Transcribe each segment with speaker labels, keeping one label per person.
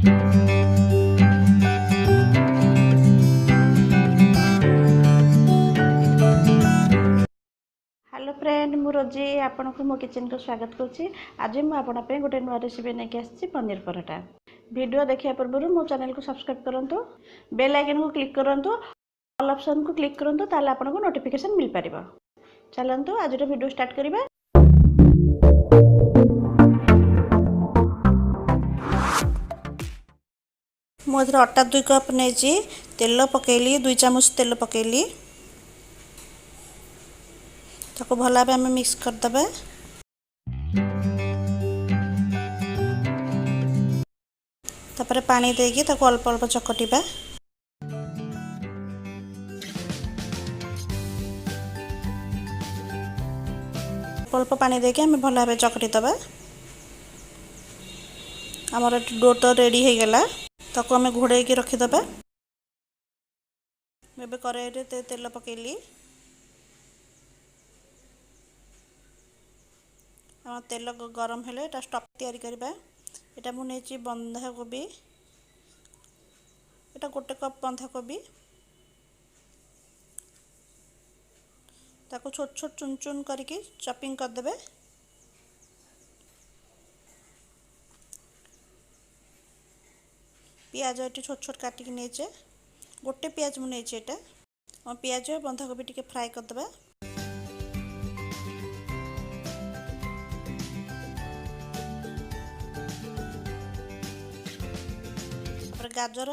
Speaker 1: Hello friend, मु रोजी आपन को मो किचन को स्वागत करुच्ची। आज मुझे आपन गोटे नुआ रेसिपी नहीं आसी पनीर पराठा। वीडियो देखा पूर्व मो चैनल को सब्सक्राइब करूँ, बेल आइकन को क्लिक करूँ, ऑल ऑप्शन को क्लिक करूँ, ताले आपन को नोटिफिकेशन मिल पार। चलतु आज वीडियो स्टार्ट करिबा। मुझे अटा 2 कप नहीं, तेल पकेली 2 चामच तेल पकेली, ताको भला भाव मिक्स करदे। तापर पानी देकी ताको अल्प अल्प चकटिबा। अल्प पानी देकी आम भल भाव चकटी दबा। आमर डो तो रेडी हो गला, ताको आम घोड़े की रखीदबा। मैं कड़ाई तेल पकेली, तेल गरम हेले स्टफ तैयारी करबा। एटा मु नेची बंधा कोबी, एटा गोटे कप बंधा कोबी, ताको छोट छोट चुन चुन करके चॉपिंग कर देबे। प्याज एटी छोट छोट काटिक नेचे, गोटे प्याज मु नेचे एटा। और प्याज बंधा कोबी टिके फ्राई कर देबे। गाजर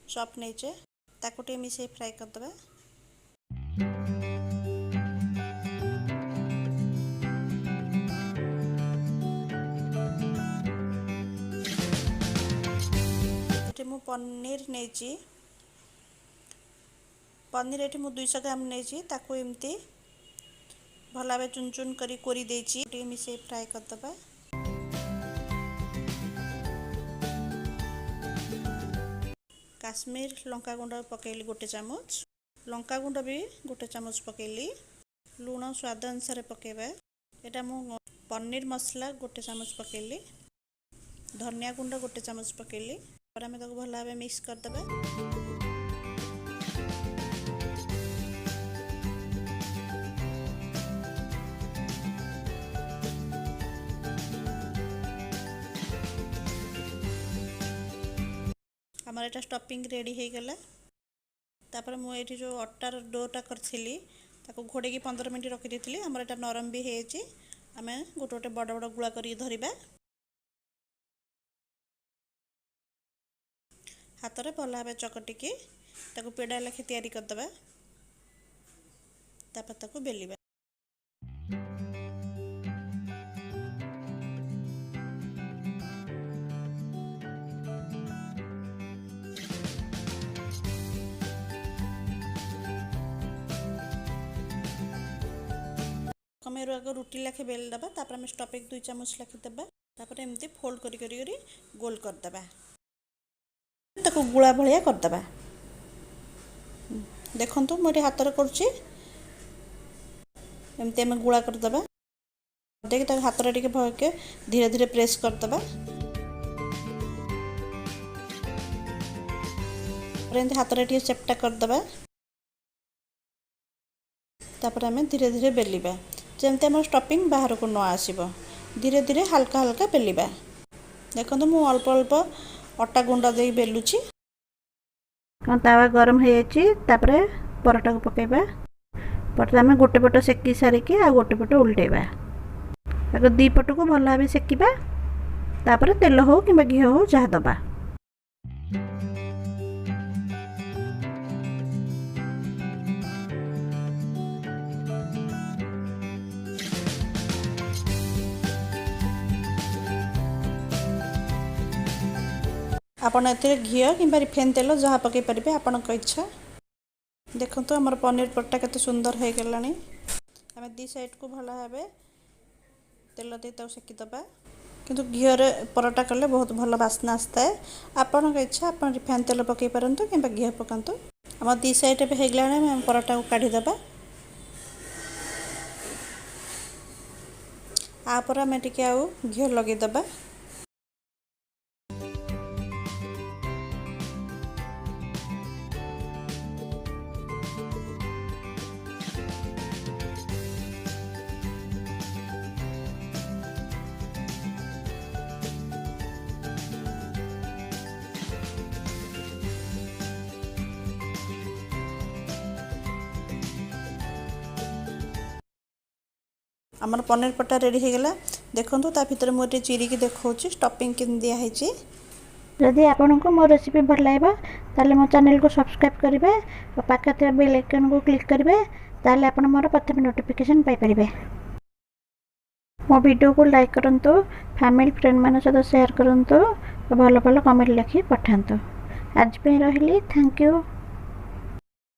Speaker 1: चॉप नेचे, ताको टे मिसे फ्राई कर देबे। मु पनीर नेची, पनीर एठी मु 200 ग्राम नेची, ताको एमती भला भाव चुन चुन करी कोरी देची, टे मिसे फ्राई कर देबा। काश्मीर लंका गुंड पकेली गोटे चामच, लंका गुंड भी गोटे चामच पकेली, लूण स्वाद अनुसार पकेबा। एटा मु पनीर मसला गोटे चामच पकेली, धनिया गुंड गोटे चामच पकेली। और आम ताको भल भाव मिक्स कर देबा। आमर एटा स्टफिंग रेडी हो गला। तापर मु एठी जो अटार डोटा करथिली, ताको घोड़े की 15 मिनट रखी देथिली। आमर एटा नरम भी हेची। आमे गोटे गोटे बड़ बड़ गुळा करी धरिबा। हाथ रे भल भाव चकटिकी ताको पेड़ा लेखे तैयारी कर देबा। तापर ताको बेलिबा। कमेरु आगे रुटी लाखे बेल दबा। तापर आम स्टफिंग 2 चामच लाखे देबा। तापर एमती फोल्ड करी करी गोल कर देबा। ताको गुळा भलिया कर देबा। देखंतु मोरे हाथ रे करछि, एमती आम गुळा कर देबा। देखि ताको हाथ रे टिके भके धीरे धीरे प्रेस कर देबा। और एमती हाथ रे टिके चेप्टा कर देबा। तापर आम धीरे धीरे बेलिबा, जेमती आम स्टफिंग बाहर को न आसीबो। धीरे धीरे हल्का हल्का बेलिबा। देखंतु मु अल्प अल्प अटा गुंडा दे बेलुची। तावा गरम हो जाइए। तापर पराठा को पकेबा। पराठा आम गोटे पट सेकी सारिकी आ गोटे पट उल्टेबा। ताको दी पट को भल भाव सेकिबा। तापर तेल हो कि घी हो जहा दबा। आपण एते घी कि रिफाइन तेल जहाँ पकई पारे आपण इच्छा। देखो आमर पनीर पराठा केते सुंदर हो गला। आम दी साइड को भल भाव तेल दे सेकीदबा। किंतु घीरे पराठा कले बहुत भल बास्ना आसता है। आपण इच्छा, आप रिफाइन तेल पकई पारंतु कि घी पकातु। आम दी साइड हो गला। पराठा को काढ़ीदबा। आपर आम टे घी लगेदबा। आमर पनीर पट्टा रेडी हो गला देखो ता भीतर मुझे चिरिकी देखा स्टफिंग के दिखाई।
Speaker 2: जदि आपन को मो रेसिपी भल लगे ताले मो चैनल को सब्सक्राइब करेंगे और पाखे थे बेल आइकन को क्लिक करेंगे ताले आपन मोर प्रथम नोटिफिकेशन पाई परिबे। मो वीडियो को लाइक करंतु फैमिली फ्रेंड मान सहित शेयर करंतु भल भल कमेंट लिखि पठांतु। आज पे रहिली थैंक यू।